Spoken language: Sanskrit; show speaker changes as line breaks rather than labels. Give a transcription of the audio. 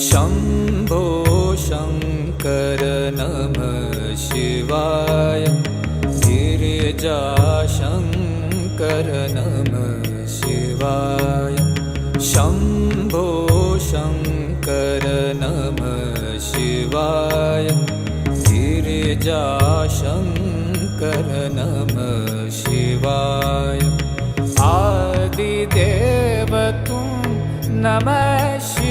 शम्भो शङ्कर नमः शिवाय गिरिजाशङ्कर नमः शिवाय शम्भो शङ्कर नमः शिवाय गिरिजाशङ्कर नमः शिवाय आदिदेव तुम नमः शिवाय